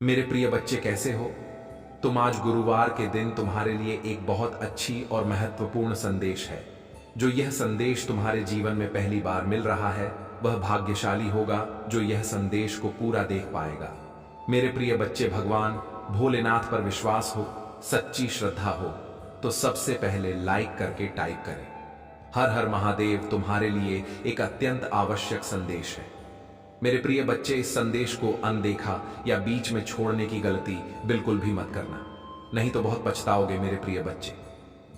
मेरे प्रिय बच्चे, कैसे हो तुम? आज गुरुवार के दिन तुम्हारे लिए एक बहुत अच्छी और महत्वपूर्ण संदेश है। जो यह संदेश तुम्हारे जीवन में पहली बार मिल रहा है, वह भाग्यशाली होगा जो यह संदेश को पूरा देख पाएगा। मेरे प्रिय बच्चे, भगवान भोलेनाथ पर विश्वास हो, सच्ची श्रद्धा हो, तो सबसे पहले लाइक करके टाइप करें। हर हर महादेव तुम्हारे लिए एक अत्यंत आवश्यक संदेश है। मेरे प्रिय बच्चे, इस संदेश को अनदेखा या बीच में छोड़ने की गलती बिल्कुल भी मत करना, नहीं तो बहुत पछताओगे। मेरे प्रिय बच्चे,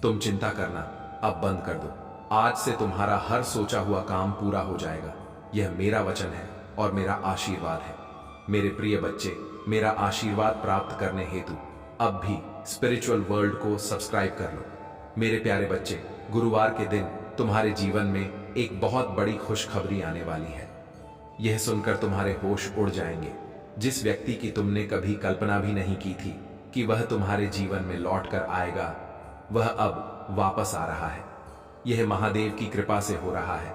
तुम चिंता करना अब बंद कर दो। आज से तुम्हारा हर सोचा हुआ काम पूरा हो जाएगा। यह मेरा वचन है और मेरा आशीर्वाद है। मेरे प्रिय बच्चे, मेरा आशीर्वाद प्राप्त करने हेतु अब भी स्पिरिचुअल वर्ल्ड को सब्सक्राइब कर लो। मेरे प्यारे बच्चे, गुरुवार के दिन तुम्हारे जीवन में एक बहुत बड़ी खुशखबरी आने वाली है। यह सुनकर तुम्हारे होश उड़ जाएंगे। जिस व्यक्ति की तुमने कभी कल्पना भी नहीं की थी कि वह तुम्हारे जीवन में लौट कर आएगा, वह अब वापस आ रहा है। यह महादेव की कृपा से हो रहा है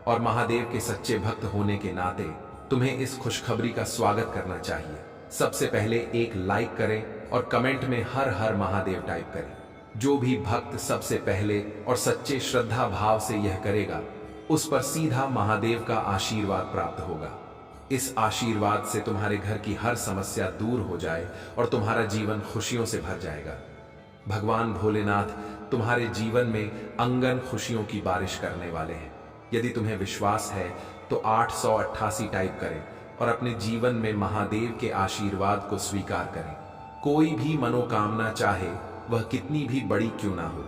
और महादेव के सच्चे भक्त होने के नाते तुम्हें इस खुशखबरी का स्वागत करना चाहिए। सबसे पहले एक लाइक करें और कमेंट में हर हर महादेव टाइप करें। जो भी भक्त सबसे पहले और सच्चे श्रद्धा भाव से यह करेगा, उस पर सीधा महादेव का आशीर्वाद प्राप्त होगा। इस आशीर्वाद से तुम्हारे घर की हर समस्या दूर हो जाए और तुम्हारा जीवन खुशियों से भर जाएगा। भगवान भोलेनाथ तुम्हारे जीवन में अंगन खुशियों की बारिश करने वाले हैं। यदि तुम्हें विश्वास है तो 888 टाइप करें और अपने जीवन में महादेव के आशीर्वाद को स्वीकार करें। कोई भी मनोकामना चाहे वह कितनी भी बड़ी क्यों ना हो,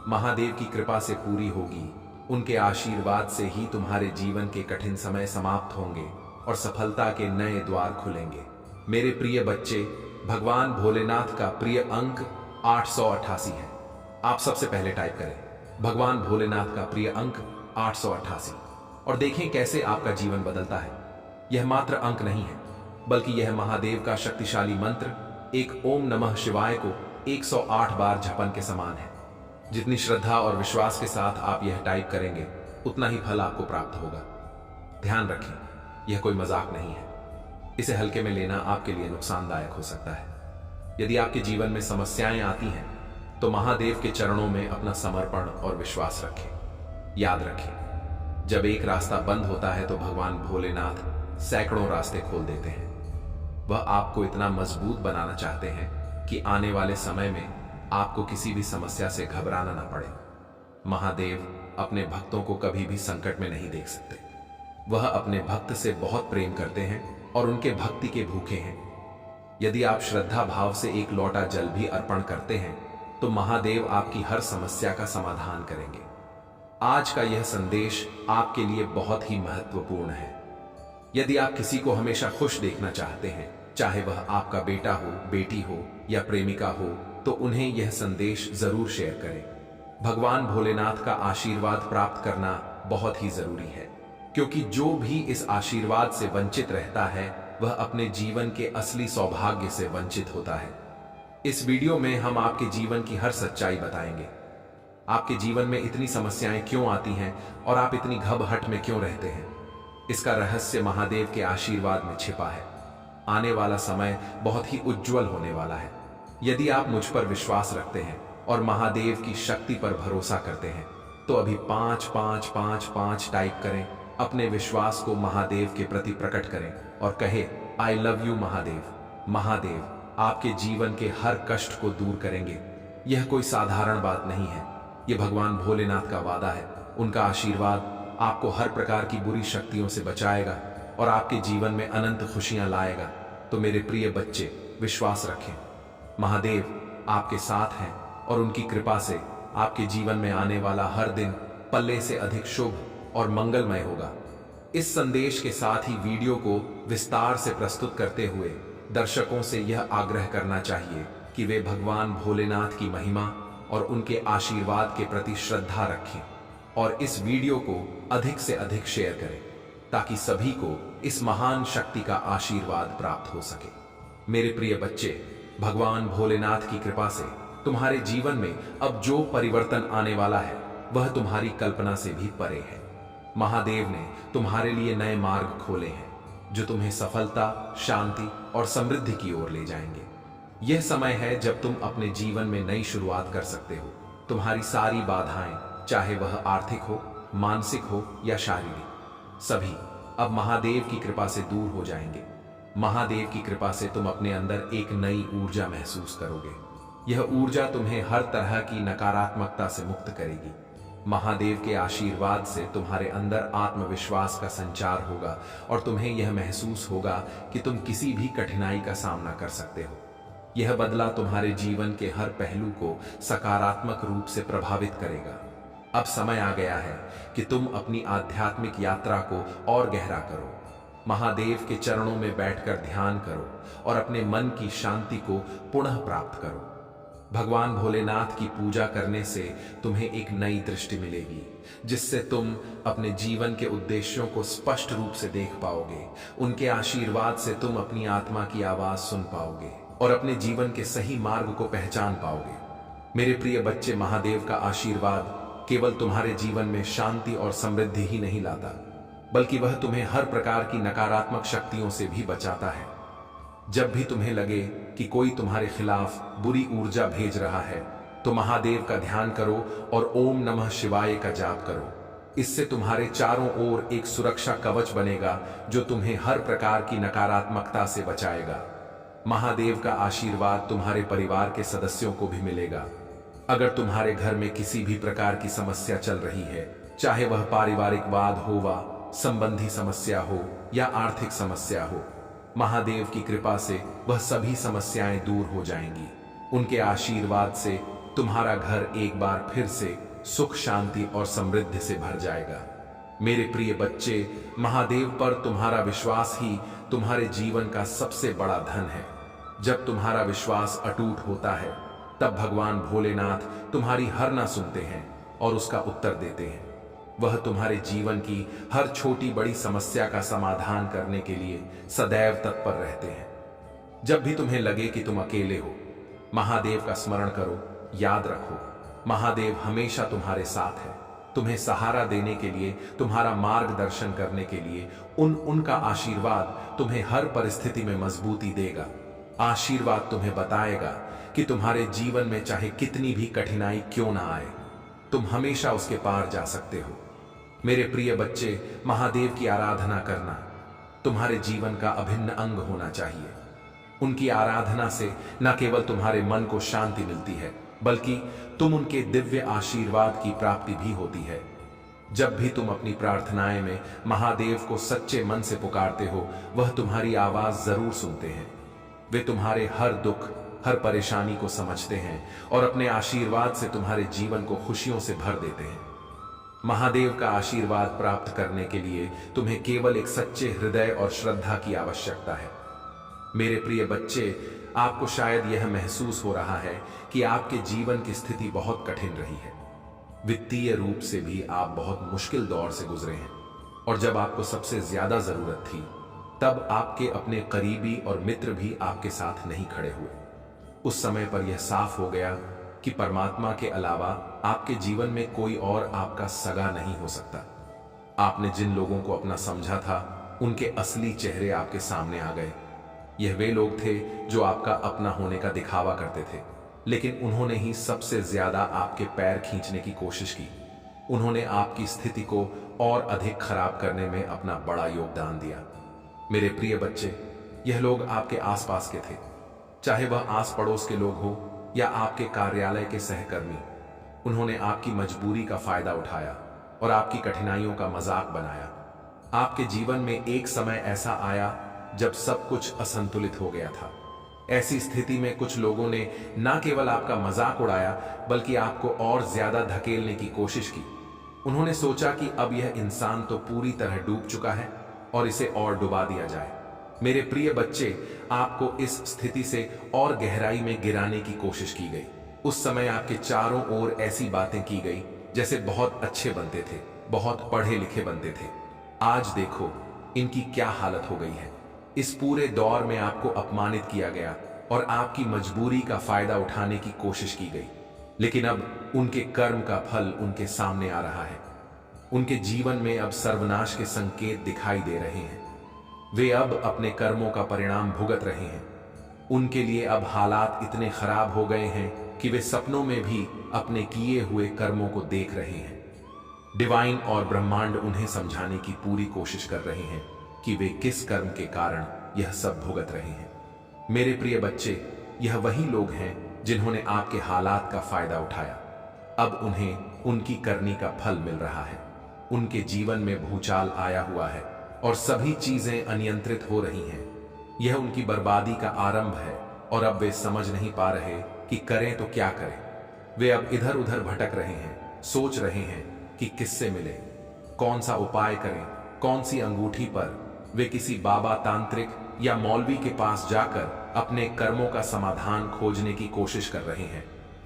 महादेव की कृपा से पूरी होगी। उनके आशीर्वाद से ही तुम्हारे जीवन के कठिन समय समाप्त होंगे और सफलता के नए द्वार खुलेंगे। मेरे प्रिय बच्चे, भगवान भोलेनाथ का प्रिय अंक 888 है। आप सबसे पहले टाइप करें भगवान भोलेनाथ का प्रिय अंक 888 और देखें कैसे आपका जीवन बदलता है। यह मात्र अंक नहीं है, बल्कि यह महादेव का शक्तिशाली मंत्र, एक ओम नमः शिवाय को 108 बार जपन के समान है। जितनी श्रद्धा और विश्वास के साथ आप यह टाइप करेंगे, उतना ही फल आपको प्राप्त होगा। ध्यान रखें, यह कोई मजाक नहीं है। इसे हल्के में लेना आपके लिए नुकसानदायक हो सकता है। यदि आपके जीवन में समस्याएं आती हैं, तो महादेव के चरणों में अपना समर्पण और विश्वास रखें। याद रखें, जब एक रास्ता बंद होता है तो भगवान भोलेनाथ सैकड़ों रास्ते खोल देते हैं। वह आपको इतना मजबूत बनाना चाहते हैं कि आने वाले समय में आपको किसी भी समस्या से घबराना ना पड़े। महादेव अपने भक्तों को कभी भी संकट में नहीं देख सकते। वह अपने भक्त से बहुत प्रेम करते हैं और उनके भक्ति के भूखे हैं। यदि आप श्रद्धा भाव से एक लोटा जल भी अर्पण करते हैं, तो महादेव आपकी हर समस्या का समाधान करेंगे। आज का यह संदेश आपके लिए बहुत ही महत्वपूर्ण है। यदि आप किसी को हमेशा खुश देखना चाहते हैं, चाहे वह आपका बेटा हो, बेटी हो या प्रेमिका हो, तो उन्हें यह संदेश जरूर शेयर करें। भगवान भोलेनाथ का आशीर्वाद प्राप्त करना बहुत ही जरूरी है, क्योंकि जो भी इस आशीर्वाद से वंचित रहता है, वह अपने जीवन के असली सौभाग्य से वंचित होता है। इस वीडियो में हम आपके जीवन की हर सच्चाई बताएंगे। आपके जीवन में इतनी समस्याएं क्यों आती हैं और आप इतनी घबराहट में क्यों रहते हैं, इसका रहस्य महादेव के आशीर्वाद में छिपा है। आने वाला समय बहुत ही उज्जवल होने वाला है। यदि आप मुझ पर विश्वास रखते हैं और महादेव की शक्ति पर भरोसा करते हैं, तो अभी 5555 टाइप करें। अपने विश्वास को महादेव के प्रति प्रकट करें और कहे, I love you Mahadev. Mahadev आपके जीवन के हर कष्ट को दूर करेंगे। यह कोई साधारण बात नहीं है, यह भगवान भोलेनाथ का वादा है। उनका आशीर्वाद आपको हर प्रकार की बुरी शक्तियों से बचाएगा और आपके जीवन में अनंत खुशियां लाएगा। तो मेरे प्रिय बच्चे, विश्वास रखें, महादेव आपके साथ हैं और उनकी कृपा से आपके जीवन में आने वाला हर दिन पल्ले से अधिक शुभ और मंगलमय होगा। इस संदेश के साथ ही वीडियो को विस्तार से प्रस्तुत करते हुए दर्शकों से यह आग्रह करना चाहिए कि वे भगवान भोलेनाथ की महिमा और उनके आशीर्वाद के प्रति श्रद्धा रखें और इस वीडियो को अधिक से अधिक शेयर करें, ताकि सभी को इस महान शक्ति का आशीर्वाद प्राप्त हो सके। मेरे प्रिय बच्चे, भगवान भोलेनाथ की कृपा से तुम्हारे जीवन में अब जो परिवर्तन आने वाला है, वह तुम्हारी कल्पना से भी परे है। महादेव ने तुम्हारे लिए नए मार्ग खोले हैं, जो तुम्हें सफलता, शांति और समृद्धि की ओर ले जाएंगे। यह समय है जब तुम अपने जीवन में नई शुरुआत कर सकते हो। तुम्हारी सारी बाधाएं, चाहे वह आर्थिक हो, मानसिक हो या शारीरिक, सभी अब महादेव की कृपा से दूर हो जाएंगे। महादेव की कृपा से तुम अपने अंदर एक नई ऊर्जा महसूस करोगे। यह ऊर्जा तुम्हें हर तरह की नकारात्मकता से मुक्त करेगी। महादेव के आशीर्वाद से तुम्हारे अंदर आत्मविश्वास का संचार होगा और तुम्हें यह महसूस होगा कि तुम किसी भी कठिनाई का सामना कर सकते हो। यह बदला तुम्हारे जीवन के हर पहलू को सकारात्मक रूप से प्रभावित करेगा। अब समय आ गया है कि तुम अपनी आध्यात्मिक यात्रा को और गहरा करो। महादेव के चरणों में बैठकर ध्यान करो और अपने मन की शांति को पुनः प्राप्त करो। भगवान भोलेनाथ की पूजा करने से तुम्हें एक नई दृष्टि मिलेगी, जिससे तुम अपने जीवन के उद्देश्यों को स्पष्ट रूप से देख पाओगे। उनके आशीर्वाद से तुम अपनी आत्मा की आवाज सुन पाओगे और अपने जीवन के सही मार्ग को पहचान पाओगे। मेरे प्रिय बच्चे, महादेव का आशीर्वाद केवल तुम्हारे जीवन में शांति और समृद्धि ही नहीं लाता, बल्कि वह तुम्हें हर प्रकार की नकारात्मक शक्तियों से भी बचाता है। जब भी तुम्हें लगे कि कोई तुम्हारे खिलाफ बुरी ऊर्जा भेज रहा है, तो महादेव का ध्यान करो और ओम नमः शिवाय का जाप करो। इससे तुम्हारे चारों ओर एक सुरक्षा कवच बनेगा जो तुम्हें हर प्रकार की नकारात्मकता से बचाएगा। महादेव का आशीर्वाद तुम्हारे परिवार के सदस्यों को भी मिलेगा। अगर तुम्हारे घर में किसी भी प्रकार की समस्या चल रही है, चाहे वह पारिवारिक वाद हो वा संबंधी समस्या हो या आर्थिक समस्या हो, महादेव की कृपा से वह सभी समस्याएं दूर हो जाएंगी। उनके आशीर्वाद से तुम्हारा घर एक बार फिर से सुख, शांति और समृद्धि से भर जाएगा। मेरे प्रिय बच्चे, महादेव पर तुम्हारा विश्वास ही तुम्हारे जीवन का सबसे बड़ा धन है। जब तुम्हारा विश्वास अटूट होता है, तब भगवान भोलेनाथ तुम्हारी हर ना सुनते हैं और उसका उत्तर देते हैं। वह तुम्हारे जीवन की हर छोटी बड़ी समस्या का समाधान करने के लिए सदैव तत्पर रहते हैं। जब भी तुम्हें लगे कि तुम अकेले हो, महादेव का स्मरण करो। याद रखो, महादेव हमेशा तुम्हारे साथ है। तुम्हें सहारा देने के लिए, तुम्हारा मार्गदर्शन करने के लिए उनका आशीर्वाद तुम्हें हर परिस्थिति में मजबूती देगा। आशीर्वाद तुम्हें बताएगा कि तुम्हारे जीवन में चाहे कितनी भी कठिनाई क्यों ना आए, तुम हमेशा उसके पार जा सकते हो। मेरे प्रिय बच्चे, महादेव की आराधना करना तुम्हारे जीवन का अभिन्न अंग होना चाहिए। उनकी आराधना से न केवल तुम्हारे मन को शांति मिलती है, बल्कि तुम उनके दिव्य आशीर्वाद की प्राप्ति भी होती है। जब भी तुम अपनी प्रार्थनाएं में महादेव को सच्चे मन से पुकारते हो, वह तुम्हारी आवाज जरूर सुनते हैं। वे तुम्हारे हर दुख, हर परेशानी को समझते हैं और अपने आशीर्वाद से तुम्हारे जीवन को खुशियों से भर देते हैं। महादेव का आशीर्वाद प्राप्त करने के लिए तुम्हें केवल एक सच्चे हृदय और श्रद्धा की आवश्यकता है। मेरे प्रिय बच्चे, आपको शायद यह महसूस हो रहा है कि आपके जीवन की स्थिति बहुत कठिन रही है। वित्तीय रूप से भी आप बहुत मुश्किल दौर से गुजरे हैं और जब आपको सबसे ज्यादा जरूरत थी, तब आपके अपने करीबी और मित्र भी आपके साथ नहीं खड़े हुए। उस समय पर यह साफ हो गया कि परमात्मा के अलावा आपके जीवन में कोई और आपका सगा नहीं हो सकता। आपने जिन लोगों को अपना समझा था, उनके असली चेहरे आपके सामने आ गए। यह वे लोग थे जो आपका अपना होने का दिखावा करते थे, लेकिन उन्होंने ही सबसे ज्यादा आपके पैर खींचने की कोशिश की। उन्होंने आपकी स्थिति को और अधिक खराब करने में अपना बड़ा योगदान दिया। मेरे प्रिय बच्चे, यह लोग आपके आसपास के थे, चाहे वह आस पड़ोस के लोग हो या आपके कार्यालय के सहकर्मी। उन्होंने आपकी मजबूरी का फायदा उठाया और आपकी कठिनाइयों का मजाक बनाया। आपके जीवन में एक समय ऐसा आया जब सब कुछ असंतुलित हो गया था। ऐसी स्थिति में कुछ लोगों ने न केवल आपका मजाक उड़ाया, बल्कि आपको और ज्यादा धकेलने की कोशिश की। उन्होंने सोचा कि अब यह इंसान तो पूरी तरह डूब चुका है और इसे और डुबा दिया जाए। मेरे प्रिय बच्चे, आपको इस स्थिति से और गहराई में गिराने की कोशिश की गई। उस समय आपके चारों ओर ऐसी बातें की गई जैसे बहुत अच्छे बनते थे, बहुत पढ़े लिखे बनते थे। आज देखो इनकी क्या हालत हो गई है। इस पूरे दौर में आपको अपमानित किया गया और आपकी मजबूरी का फायदा उठाने की कोशिश की गई, लेकिन अब उनके कर्म का फल उनके सामने आ रहा है। उनके जीवन में अब सर्वनाश के संकेत दिखाई दे रहे हैं। वे अब अपने कर्मों का परिणाम भुगत रहे हैं। उनके लिए अब हालात इतने खराब हो गए हैं कि वे सपनों में भी अपने किए हुए कर्मों को देख रहे हैं। डिवाइन और ब्रह्मांड उन्हें समझाने की पूरी कोशिश कर रहे हैं कि वे किस कर्म के कारण यह सब भुगत रहे हैं। मेरे प्रिय बच्चे, यह वही लोग हैं जिन्होंने आपके हालात का फायदा उठाया। अब उन्हें उनकी करनी का फल मिल रहा है। उनके जीवन में भूचाल आया हुआ है और सभी चीजें अनियंत्रित हो रही हैं। यह उनकी बर्बादी का आरंभ है और अब वे समझ नहीं पा रहे कि करें तो क्या करें। वे अब इधर उधर भटक रहे हैं, सोच रहे हैं कि किससे मिले, कौन सा उपाय करें, कौन सी अंगूठी पर। वे किसी बाबा, तांत्रिक या मौलवी के पास जाकर अपने कर्मों का समाधान खोजने की कोशिश कर रहे हैं।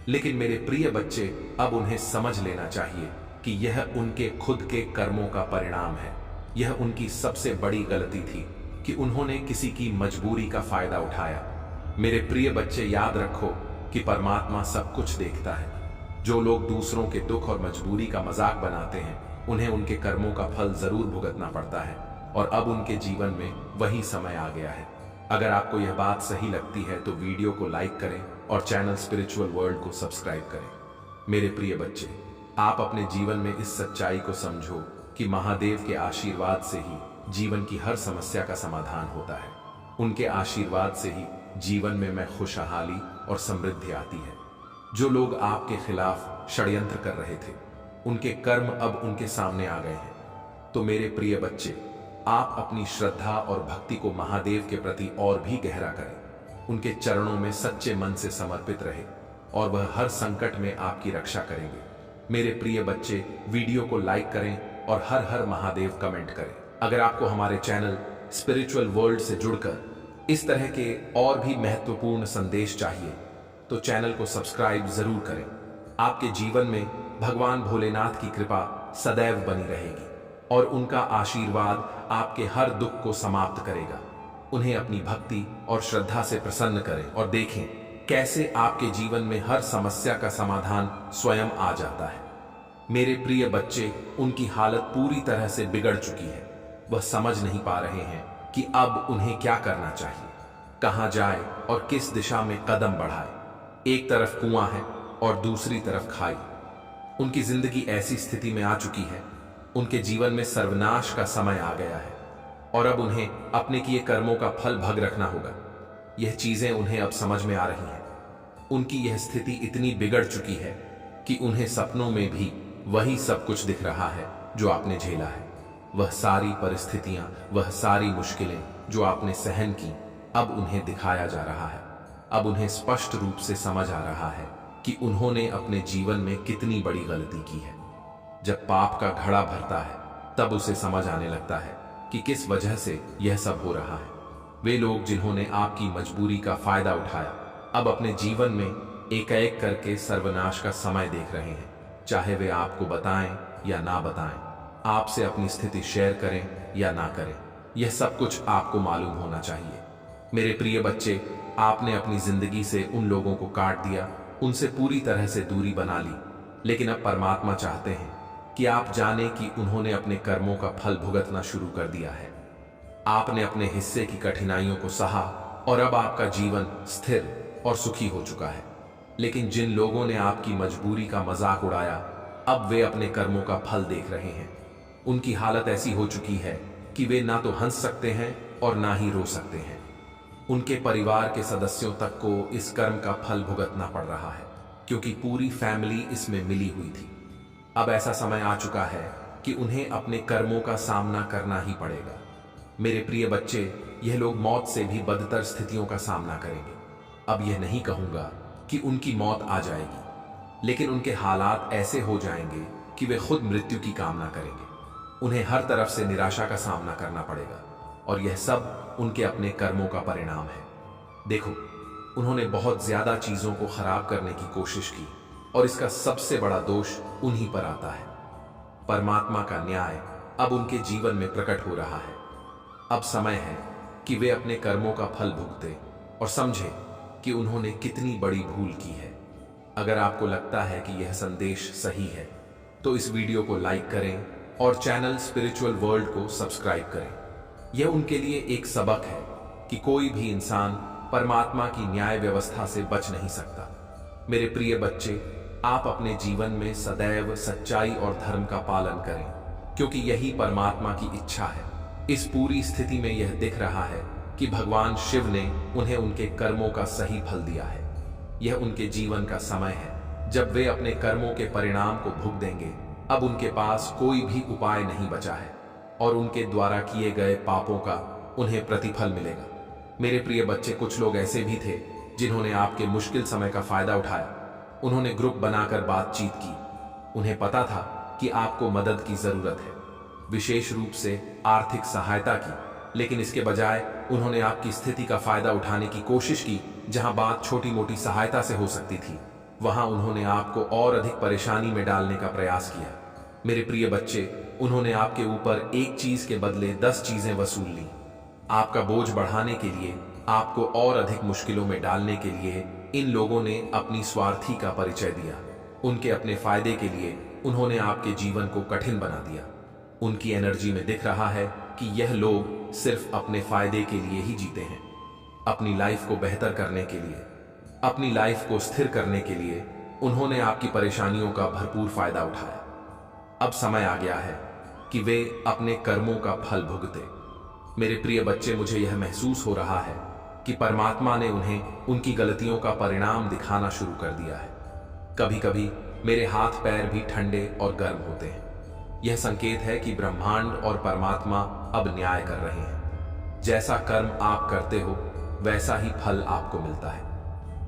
लेकिन मेरे प्रिय बच्चे, अब उन्हें समझ लेना चाहिए कि यह उनके खुद के कर्मों का परिणाम है। यह उनकी सबसे बड़ी गलती थी कि उन्होंने किसी की मजबूरी का फायदा उठाया। मेरे प्रिय बच्चे, याद रखो कि परमात्मा सब कुछ देखता है। जो लोग दूसरों के दुख और मजबूरी का मजाक बनाते हैं, उन्हें उनके कर्मों का फल जरूर भुगतना पड़ता है और अब उनके जीवन में वही समय आ गया है। अगर आपको यह बात सही लगती है तो वीडियो को लाइक करें और चैनल स्पिरिचुअल वर्ल्ड को सब्सक्राइब करें। मेरे प्रिय बच्चे, आप अपने जीवन में इस सच्चाई को समझो कि महादेव के आशीर्वाद से ही जीवन की हर समस्या का समाधान होता है। उनके आशीर्वाद से ही जीवन में खुशहाली और समृद्धि आती है। जो लोग आपके खिलाफ षड्यंत्र कर रहे थे, उनके कर्म अब उनके सामने आ गए हैं। तो मेरे प्रिय बच्चे, आप अपनी श्रद्धा और भक्ति को महादेव के प्रति और भी गहरा करें। उनके चरणों में सच्चे मन से समर्पित रहे और वह हर संकट में आपकी रक्षा करेंगे। मेरे प्रिय बच्चे, वीडियो को लाइक करें और हर हर महादेव कमेंट करें। अगर आपको हमारे चैनल स्पिरिचुअल वर्ल्ड से जुड़कर इस तरह के और भी महत्वपूर्ण संदेश चाहिए तो चैनल को सब्सक्राइब जरूर करें। आपके जीवन में भगवान भोलेनाथ की कृपा सदैव बनी रहेगी और उनका आशीर्वाद आपके हर दुख को समाप्त करेगा। उन्हें अपनी भक्ति और श्रद्धा से प्रसन्न करें और देखें कैसे आपके जीवन में हर समस्या का समाधान स्वयं आ जाता है। मेरे प्रिय बच्चे, उनकी हालत पूरी तरह से बिगड़ चुकी है। वह समझ नहीं पा रहे हैं कि अब उन्हें क्या करना चाहिए, कहां जाए और किस दिशा में कदम बढ़ाए। एक तरफ कुआं है और दूसरी तरफ खाई। उनकी जिंदगी ऐसी स्थिति में आ चुकी है, उनके जीवन में सर्वनाश का समय आ गया है और अब उन्हें अपने किए कर्मों का फल भग रखना होगा। यह चीजें उन्हें अब समझ में आ रही हैं। उनकी यह स्थिति इतनी बिगड़ चुकी है कि उन्हें सपनों में भी वही सब कुछ दिख रहा है जो आपने झेला है। वह सारी परिस्थितियां, वह सारी मुश्किलें जो आपने सहन की, अब उन्हें दिखाया जा रहा है। अब उन्हें स्पष्ट रूप से समझ आ रहा है कि उन्होंने अपने जीवन में कितनी बड़ी गलती की है। जब पाप का घड़ा भरता है, तब उसे समझ आने लगता है कि किस वजह से यह सब हो रहा है। वे लोग जिन्होंने आपकी मजबूरी का फायदा उठाया, अब अपने जीवन में एक एक करके सर्वनाश का समय देख रहे हैं। चाहे वे आपको बताएं या ना बताएं, आपसे अपनी स्थिति शेयर करें या ना करें, यह सब कुछ आपको मालूम होना चाहिए। मेरे प्रिय बच्चे, आपने अपनी जिंदगी से उन लोगों को काट दिया, उनसे पूरी तरह से दूरी बना ली। लेकिन अब परमात्मा चाहते हैं कि आप जाने कि उन्होंने अपने कर्मों का फल भुगतना शुरू कर दिया है। आपने अपने हिस्से की कठिनाइयों को सहा और अब आपका जीवन स्थिर और सुखी हो चुका है। लेकिन जिन लोगों ने आपकी मजबूरी का मजाक उड़ाया, अब वे अपने कर्मों का फल देख रहे हैं। उनकी हालत ऐसी हो चुकी है कि वे ना तो हंस सकते हैं और ना ही रो सकते हैं। उनके परिवार के सदस्यों तक को इस कर्म का फल भुगतना पड़ रहा है, क्योंकि पूरी फैमिली इसमें मिली हुई थी। अब ऐसा समय आ चुका है कि उन्हें अपने कर्मों का सामना करना ही पड़ेगा। मेरे प्रिय बच्चे, यह लोग मौत से भी बदतर स्थितियों का सामना करेंगे। अब यह नहीं कहूंगा कि उनकी मौत आ जाएगी, लेकिन उनके हालात ऐसे हो जाएंगे कि वे खुद मृत्यु की कामना करेंगे। उन्हें हर तरफ से निराशा का सामना करना पड़ेगा और यह सब उनके अपने कर्मों का परिणाम है। देखो, उन्होंने बहुत ज्यादा चीजों को खराब करने की कोशिश की और इसका सबसे बड़ा दोष उन्हीं पर आता है। परमात्मा का न्याय अब उनके जीवन में प्रकट हो रहा है। अब समय है कि वे अपने कर्मों का फल भुगते और समझे कि उन्होंने कितनी बड़ी भूल की है। अगर आपको लगता है कि यह संदेश सही है तो इस वीडियो को लाइक करें और चैनल स्पिरिचुअल वर्ल्ड को सब्सक्राइब करें। यह उनके लिए एक सबक है कि कोई भी इंसान परमात्मा की न्याय व्यवस्था से बच नहीं सकता। मेरे प्रिय बच्चे, आप अपने जीवन में सदैव सच्चाई और धर्म का पालन करें, क्योंकि यही परमात्मा की इच्छा है। इस पूरी स्थिति में यह दिख रहा है कि भगवान शिव ने उन्हें उनके कर्मों का सही फल दिया है। यह उनके जीवन का समय है जब वे अपने कर्मों के परिणाम को भुगत देंगे। अब उनके पास कोई भी उपाय नहीं बचा है और उनके द्वारा किए गए पापों का उन्हें प्रतिफल मिलेगा। मेरे प्रिय बच्चे, कुछ लोग ऐसे भी थे जिन्होंने आपके मुश्किल समय का फायदा उठाया। उन्होंने ग्रुप बनाकर बातचीत की। उन्हें पता था कि आपको मदद की जरूरत है, विशेष रूप से आर्थिक सहायता की, लेकिन इसके बजाय उन्होंने आपकी स्थिति का फायदा उठाने की कोशिश की। जहां बात छोटी मोटी सहायता से हो सकती थी, वहां उन्होंने आपको और अधिक परेशानी में डालने का प्रयास किया। मेरे प्रिय बच्चे, उन्होंने आपके ऊपर एक चीज के बदले 10 चीजें वसूल ली। आपका बोझ बढ़ाने के लिए, आपको और अधिक मुश्किलों में डालने के लिए इन लोगों ने अपनी स्वार्थी का परिचय दिया। उनके अपने फायदे के लिए उन्होंने आपके जीवन को कठिन बना दिया। उनकी एनर्जी में दिख रहा है कि यह लोग सिर्फ अपने फायदे के लिए ही जीते हैं। अपनी लाइफ को बेहतर करने के लिए, अपनी लाइफ को स्थिर करने के लिए उन्होंने आपकी परेशानियों का भरपूर फायदा उठाया। अब समय आ गया है कि वे अपने कर्मों का फल भुगते। मेरे प्रिय बच्चे, मुझे यह महसूस हो रहा है कि परमात्मा ने उन्हें उनकी गलतियों का परिणाम दिखाना शुरू कर दिया है। कभी कभी मेरे हाथ पैर भी ठंडे और गर्म होते हैं। यह संकेत है कि ब्रह्मांड और परमात्मा अब न्याय कर रहे हैं। जैसा कर्म आप करते हो, वैसा ही फल आपको मिलता है।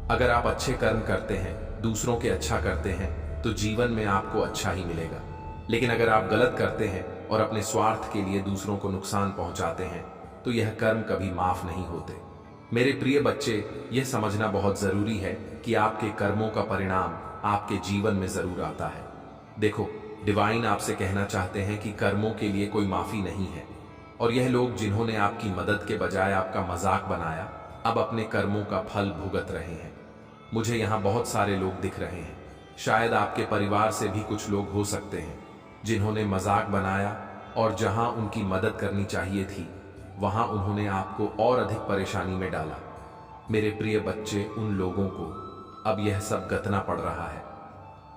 अगर आप अच्छे कर्म करते हैं, दूसरों के अच्छा करते हैं, तो जीवन में आपको अच्छा ही मिलेगा। लेकिन अगर आप गलत करते हैं और अपने स्वार्थ के लिए दूसरों को नुकसान पहुंचाते हैं, तो यह कर्म कभी माफ नहीं होते। मेरे प्रिय बच्चे, यह समझना बहुत जरूरी है कि आपके कर्मों का परिणाम आपके जीवन में जरूर आता है। देखो, डिवाइन आपसे कहना चाहते हैं कि कर्मों के लिए कोई माफी नहीं है, और यह लोग जिन्होंने आपकी मदद के बजाय आपका मजाक बनाया, अब अपने कर्मों का फल भुगत रहे हैं। मुझे यहाँ बहुत सारे लोग दिख रहे हैं। शायद आपके परिवार से भी कुछ लोग हो सकते हैं जिन्होंने मजाक बनाया, और जहां उनकी मदद करनी चाहिए थी, वहां उन्होंने आपको और अधिक परेशानी में डाला। मेरे प्रिय बच्चे, उन लोगों को अब यह सब गतना पड़ रहा है।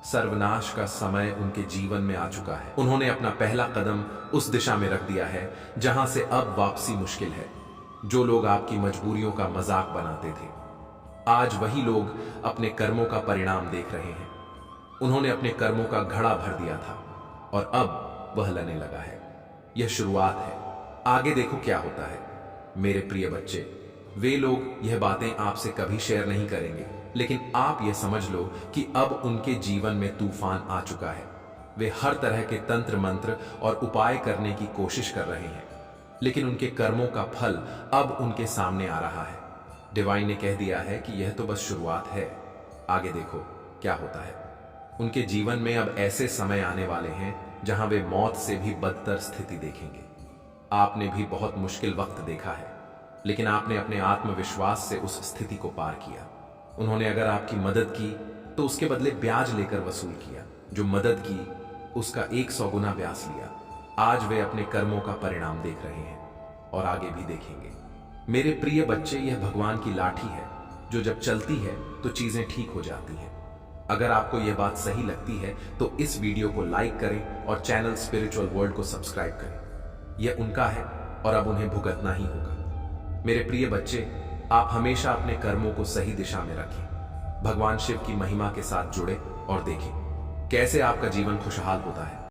सर्वनाश का समय उनके जीवन में आ चुका है। उन्होंने अपना पहला कदम उस दिशा में रख दिया है जहां से अब वापसी मुश्किल है। जो लोग आपकी मजबूरियों का मजाक बनाते थे, आज वही लोग अपने कर्मों का परिणाम देख रहे हैं। उन्होंने अपने कर्मों का घड़ा भर दिया था और अब वह लने लगा है। यह शुरुआत है, आगे देखो क्या होता है। मेरे प्रिय बच्चे, वे लोग यह बातें आपसे कभी शेयर नहीं करेंगे, लेकिन आप यह समझ लो कि अब उनके जीवन में तूफान आ चुका है। वे हर तरह के तंत्र मंत्र और उपाय करने की कोशिश कर रहे हैं, लेकिन उनके कर्मों का फल अब उनके सामने आ रहा है। डिवाइन ने कह दिया है कि यह तो बस शुरुआत है, आगे देखो क्या होता है। उनके जीवन में अब ऐसे समय आने वाले हैं जहां वे मौत से भी बदतर स्थिति देखेंगे। आपने भी बहुत मुश्किल वक्त देखा है, लेकिन आपने अपने आत्मविश्वास से उस स्थिति को पार किया। उन्होंने अगर आपकी मदद की तो उसके बदले ब्याज लेकर वसूल किया। जो मदद की उसका 100 गुना ब्याज लिया। आज वे अपने कर्मों का परिणाम देख रहे हैं और आगे भी देखेंगे। मेरे प्रिय बच्चे, यह भगवान की लाठी है जो जब चलती है तो चीजें ठीक हो जाती हैं। अगर आपको यह बात सही लगती है तो इस वीडियो को लाइक करें और चैनल स्पिरिचुअल वर्ल्ड को सब्सक्राइब करें। यह उनका है और अब उन्हें भुगतना ही होगा। मेरे प्रिय बच्चे, आप हमेशा अपने कर्मों को सही दिशा में रखें। भगवान शिव की महिमा के साथ जुड़े और देखें कैसे आपका जीवन खुशहाल होता है।